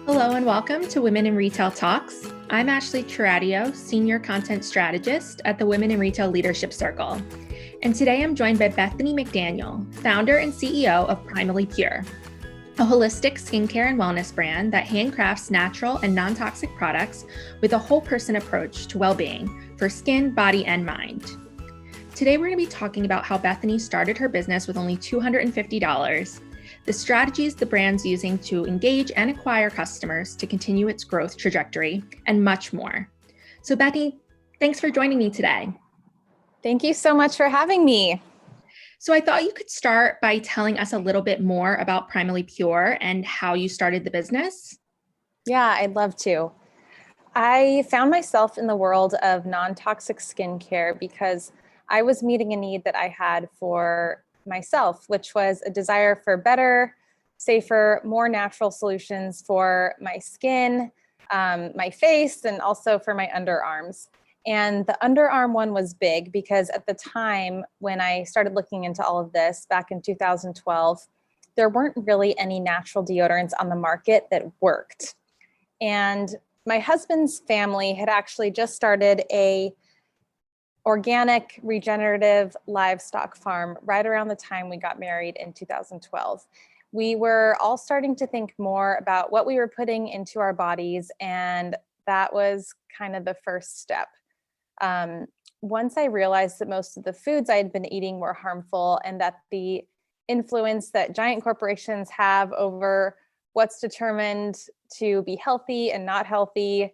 Hello and welcome to Women in Retail Talks. I'm Ashley Chiradio, Senior Content Strategist at the Women in Retail Leadership Circle. And today I'm joined by Bethany McDaniel, founder and CEO of Primally Pure, a holistic skincare and wellness brand that handcrafts natural and non-toxic products with a whole person approach to well-being for skin, body, and mind. Today we're going to be talking about how Bethany started her business with only $250, the strategies the brand's using to engage and acquire customers to continue its growth trajectory, and much more. So Bethany, thanks for joining me today. Thank you so much for having me. So I thought you could start by telling us a little bit more about Primally Pure and how you started the business. Yeah, I'd love to. I found myself in the world of non-toxic skincare because I was meeting a need that I had for myself, which was a desire for better, safer, more natural solutions for my skin, my face, and also for my underarms. And the underarm one was big because at the time when I started looking into all of this back in 2012, there weren't really any natural deodorants on the market that worked. And my husband's family had actually just started a organic regenerative livestock farm right around the time we got married in 2012. We were all starting to think more about what we were putting into our bodies, and that was kind of the first step. Once I realized that most of the foods I had been eating were harmful and that the influence that giant corporations have over what's determined to be healthy and not healthy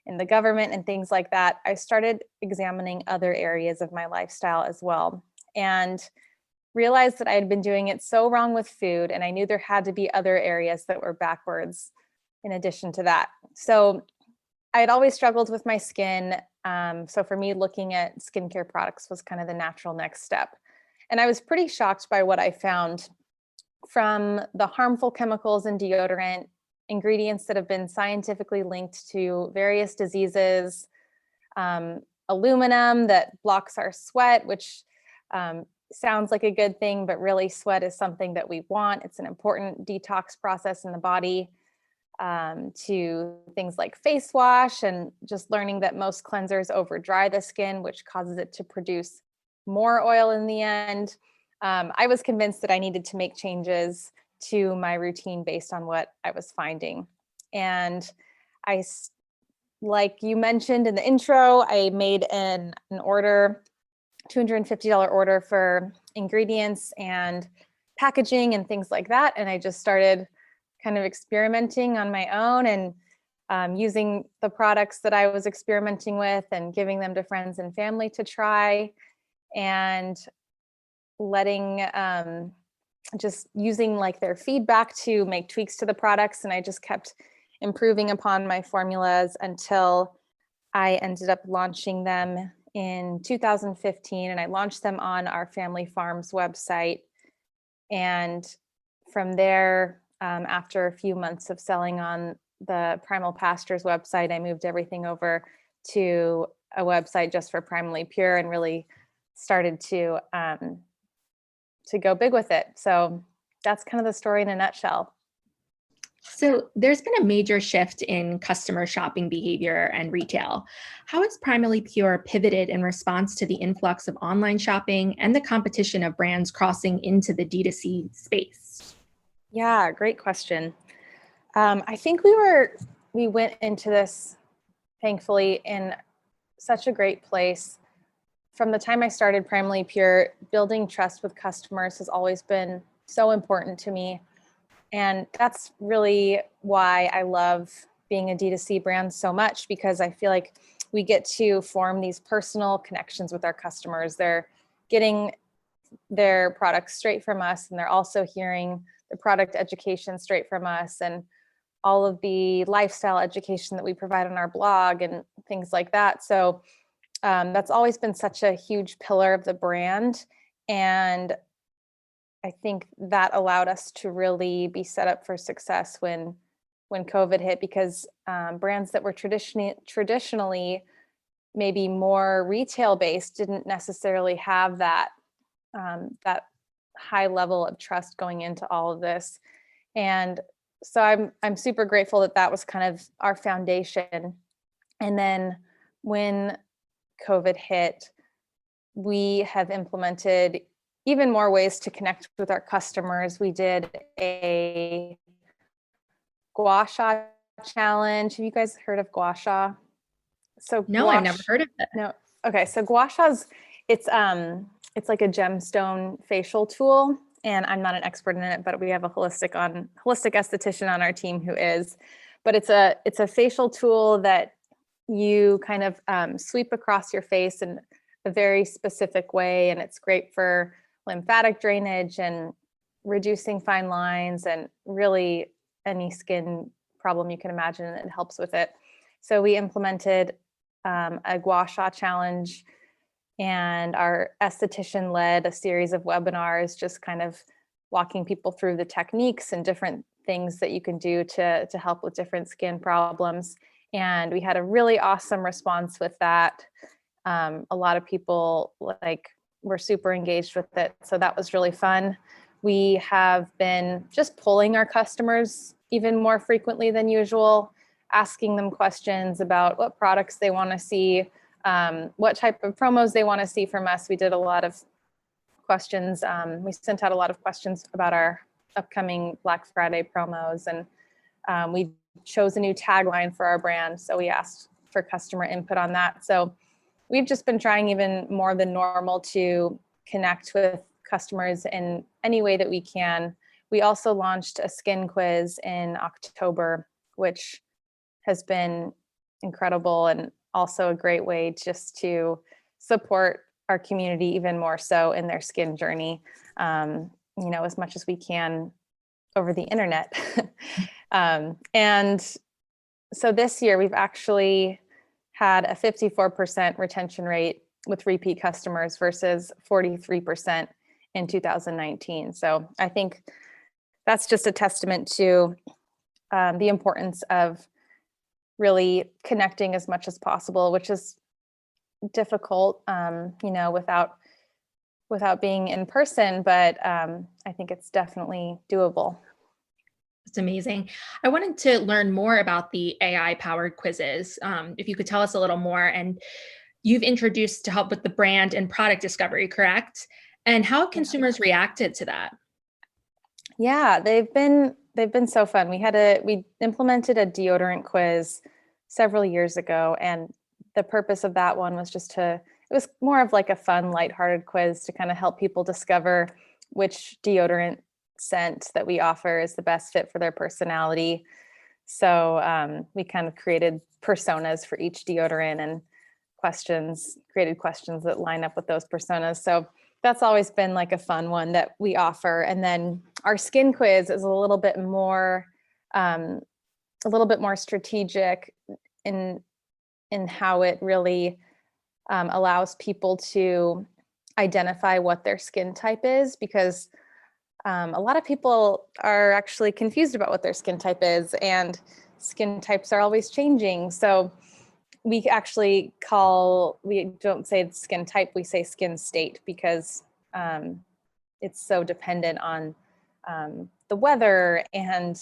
in the government and things like that, I started examining other areas of my lifestyle as well, and realized that I had been doing it so wrong with food, and I knew there had to be other areas that were backwards in addition to that. So I had always struggled with my skin. So for me, looking at skincare products was kind of the natural next step. And I was pretty shocked by what I found, from the harmful chemicals in deodorant, ingredients that have been scientifically linked to various diseases, aluminum that blocks our sweat, which sounds like a good thing, but really sweat is something that we want. It's an important detox process in the body, to things like face wash, and just learning that most cleansers over dry the skin, which causes it to produce more oil in the end. I was convinced that I needed to make changes to my routine based on what I was finding. And like you mentioned in the intro, I made an order, $250 order for ingredients and packaging and things like that. And I just started kind of experimenting on my own, and using the products that I was experimenting with and giving them to friends and family to try, and letting just using like their feedback to make tweaks to the products. And I just kept improving upon my formulas until I ended up launching them in 2015. And I launched them on our family farm's website. And from there, after a few months of selling on the Primal Pastures website, I moved everything over to a website just for Primally Pure, and really started to go big with it. So that's kind of the story in a nutshell. So there's been a major shift in customer shopping behavior and retail. How has Primally Pure pivoted in response to the influx of online shopping and the competition of brands crossing into the D2C space? Yeah, great question. I think we went into this, thankfully, in such a great place. From the time I started Primally Pure, building trust with customers has always been so important to me. And that's really why I love being a D2C brand so much, because I feel like we get to form these personal connections with our customers. They're getting their products straight from us, and they're also hearing the product education straight from us, and all of the lifestyle education that we provide on our blog and things like that. So that's always been such a huge pillar of the brand. And I think that allowed us to really be set up for success when COVID hit, because brands that were traditionally maybe more retail based didn't necessarily have that high level of trust going into all of this. And so I'm super grateful that that was kind of our foundation. And then when COVID hit, we have implemented even more ways to connect with our customers. We did a gua sha challenge. Have you guys heard of gua sha? So No, I've never heard of it. no. Okay, so gua sha's it's like a gemstone facial tool, and I'm not an expert in it, but we have a holistic esthetician on our team who is. But it's a facial tool that you kind of sweep across your face in a very specific way, and it's great for lymphatic drainage and reducing fine lines and really any skin problem you can imagine. It helps with it. So we implemented a gua sha challenge, and our esthetician led a series of webinars, just kind of walking people through the techniques and different things that you can do to help with different skin problems. And we had a really awesome response with that. A lot of people were super engaged with it. So that was really fun. We have been just polling our customers even more frequently than usual, asking them questions about what products they want to see, what type of promos they want to see from us. We did a lot of questions. We sent out a lot of questions about our upcoming Black Friday promos, and we chose a new tagline for our brand. So we asked for customer input on that. So we've just been trying even more than normal to connect with customers in any way that we can. We also launched a skin quiz in October, which has been incredible and also a great way just to support our community even more so in their skin journey, as much as we can over the internet. And so this year we've actually had a 54% retention rate with repeat customers versus 43% in 2019. So I think that's just a testament to the importance of really connecting as much as possible, which is difficult, without being in person, but I think it's definitely doable. It's amazing. I wanted to learn more about the AI powered quizzes. If you could tell us a little more, and you've introduced to help with the brand and product discovery, correct? And how have consumers reacted to that? Yeah, they've been so fun. We implemented a deodorant quiz several years ago, and the purpose of that one was it was more of like a fun, lighthearted quiz to kind of help people discover which deodorant scent that we offer is the best fit for their personality. So we kind of created personas for each deodorant and created questions that line up with those personas. So that's always been like a fun one that we offer. And then our skin quiz is a little bit more strategic in how it really allows people to identify what their skin type is, because a lot of people are actually confused about what their skin type is, and skin types are always changing. So we don't say skin type, we say skin state, because it's so dependent on the weather and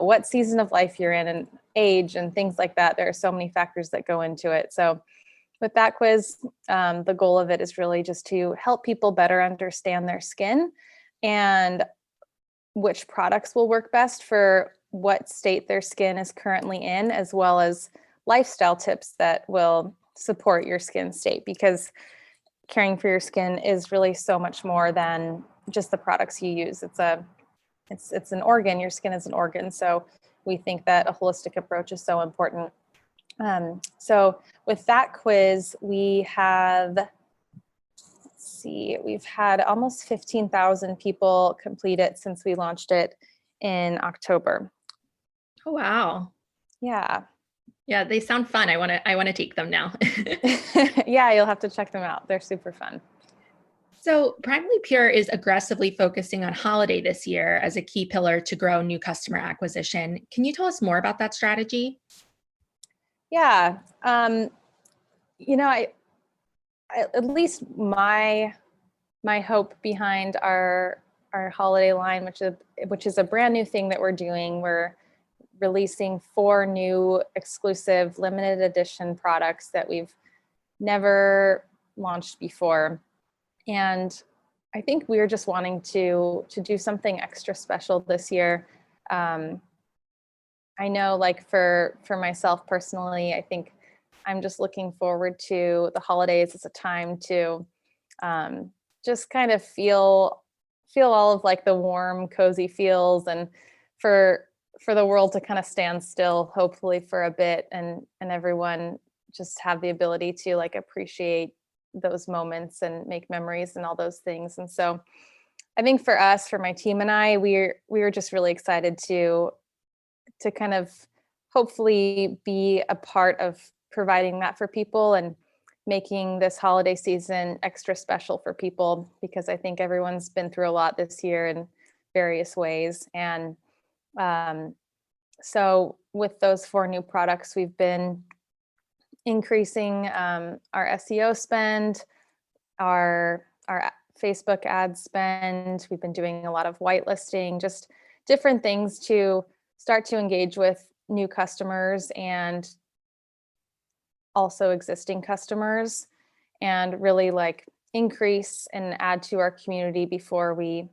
what season of life you're in and age and things like that. There are so many factors that go into it. So with that quiz, the goal of it is really just to help people better understand their skin and which products will work best for what state their skin is currently in, as well as lifestyle tips that will support your skin state, because caring for your skin is really so much more than just the products you use. It's an organ. Your skin is an organ. So we think that a holistic approach is so important. So with that quiz, we've had almost 15,000 people complete it since we launched it in October. Oh, wow. Yeah. Yeah, they sound fun. I want to take them now. Yeah, you'll have to check them out. They're super fun. So Primally Pure is aggressively focusing on holiday this year as a key pillar to grow new customer acquisition. Can you tell us more about that strategy? Yeah. At least my hope behind our our holiday line, which is a brand new thing that we're doing. We're releasing 4 new exclusive limited edition products that we've never launched before. And I think we're just wanting to do something extra special this year. I know, like for myself personally, I think I'm just looking forward to the holidays as a time to just kind of feel all of like the warm, cozy feels, and for the world to kind of stand still, hopefully for a bit, and everyone just have the ability to like appreciate those moments and make memories and all those things. And so I think for us, for my team and I, we were just really excited to kind of hopefully be a part of providing that for people and making this holiday season extra special for people, because I think everyone's been through a lot this year in various ways. And so with those 4 new products, we've been increasing our SEO spend, our Facebook ad spend. We've been doing a lot of whitelisting, just different things to start to engage with new customers and also existing customers, and really like increase and add to our community before we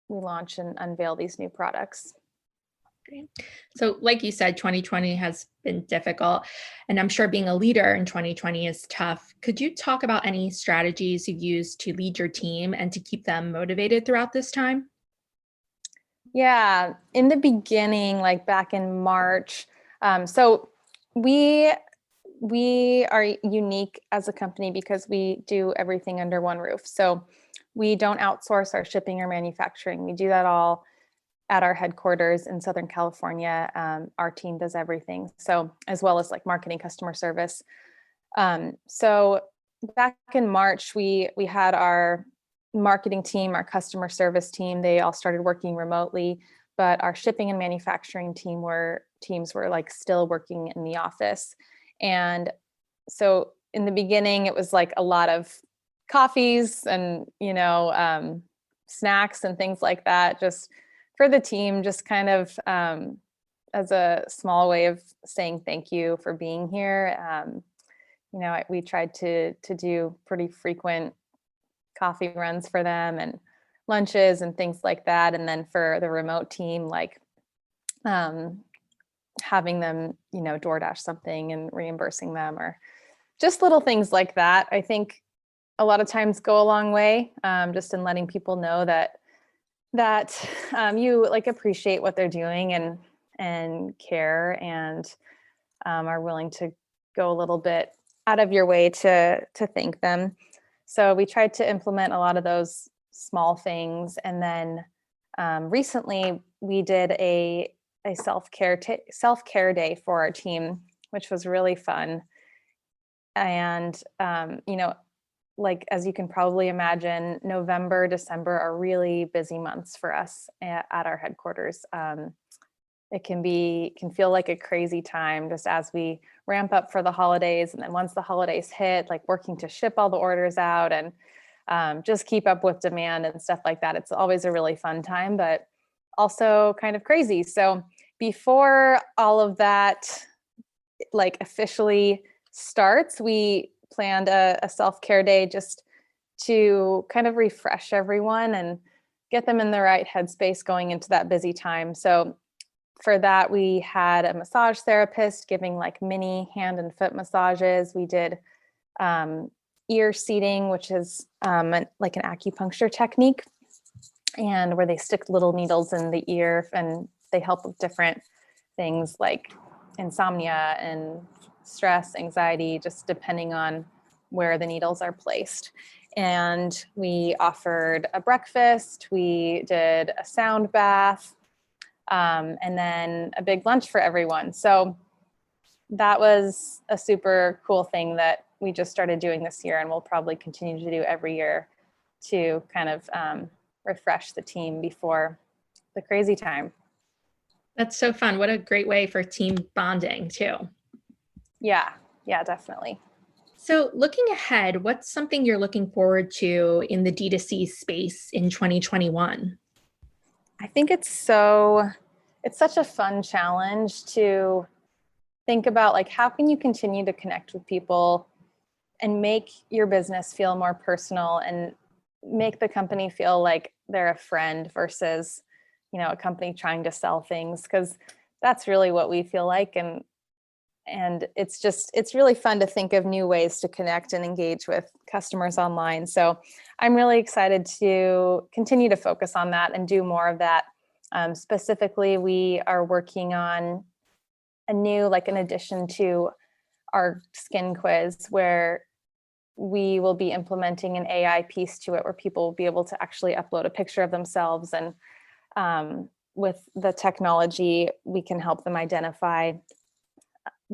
launch and unveil these new products. Great. So like you said, 2020 has been difficult, and I'm sure being a leader in 2020 is tough. Could you talk about any strategies you've used to lead your team and to keep them motivated throughout this time? Yeah, in the beginning, like back in March, so we are unique as a company because we do everything under one roof. So we don't outsource our shipping or manufacturing. We do that all at our headquarters in Southern California. Our team does everything. So as well as like marketing, customer service. So back in March, we had our marketing team, our customer service team, they all started working remotely, but our shipping and manufacturing teams were like still working in the office. And so in the beginning, it was like a lot of coffees and, snacks and things like that, just for the team, just kind of as a small way of saying thank you for being here. We tried to do pretty frequent coffee runs for them and lunches and things like that. And then for the remote team, like having them, DoorDash something and reimbursing them, or just little things like that, I think a lot of times go a long way, just in letting people know that you like appreciate what they're doing and care, and are willing to go a little bit out of your way to thank them. So we tried to implement a lot of those small things. And then recently we did a self-care day for our team, which was really fun. And, like, as you can probably imagine, November, December are really busy months for us at our headquarters. It can feel like a crazy time just as we ramp up for the holidays. And then once the holidays hit, like working to ship all the orders out and just keep up with demand and stuff like that. It's always a really fun time, but also kind of crazy. So before all of that like officially starts, we planned a self-care day just to kind of refresh everyone and get them in the right headspace going into that busy time. So for that, we had a massage therapist giving like mini hand and foot massages. We did ear seating, which is like an acupuncture technique, and where they stick little needles in the ear and they help with different things like insomnia and stress, anxiety, just depending on where the needles are placed. And we offered a breakfast, we did a sound bath, and then a big lunch for everyone. So that was a super cool thing that we just started doing this year, and we'll probably continue to do every year to kind of refresh the team before the crazy time. That's so fun. What a great way for team bonding too. Yeah, definitely. So looking ahead, what's something you're looking forward to in the D2C space in 2021? I think it's such a fun challenge to think about, like, how can you continue to connect with people and make your business feel more personal and make the company feel like they're a friend versus, a company trying to sell things, because that's really what we feel like. And it's really fun to think of new ways to connect and engage with customers online. So I'm really excited to continue to focus on that and do more of that. Specifically, we are working on a new, like, an addition to our skin quiz, where we will be implementing an AI piece to it, where people will be able to actually upload a picture of themselves. And with the technology, we can help them identify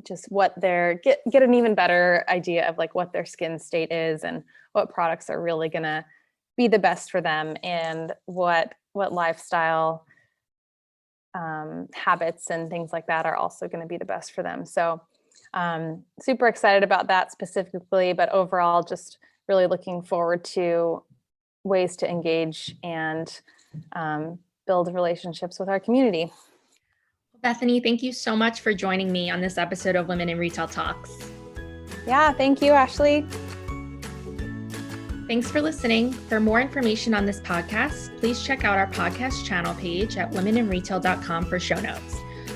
just what get an even better idea of, like, what their skin state is and what products are really going to be the best for them, and what lifestyle habits and things like that are also going to be the best for them. So super excited about that specifically, but overall just really looking forward to ways to engage and build relationships with our community. Bethany, thank you so much for joining me on this episode of Women in Retail Talks. Yeah, thank you, Ashley. Thanks for listening. For more information on this podcast, please check out our podcast channel page at womeninretail.com for show notes.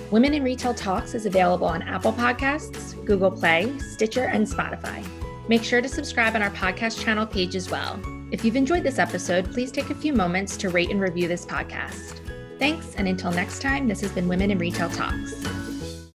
Women in Retail Talks is available on Apple Podcasts, Google Play, Stitcher, and Spotify. Make sure to subscribe on our podcast channel page as well. If you've enjoyed this episode, please take a few moments to rate and review this podcast. Thanks, and until next time, this has been Women in Retail Talks.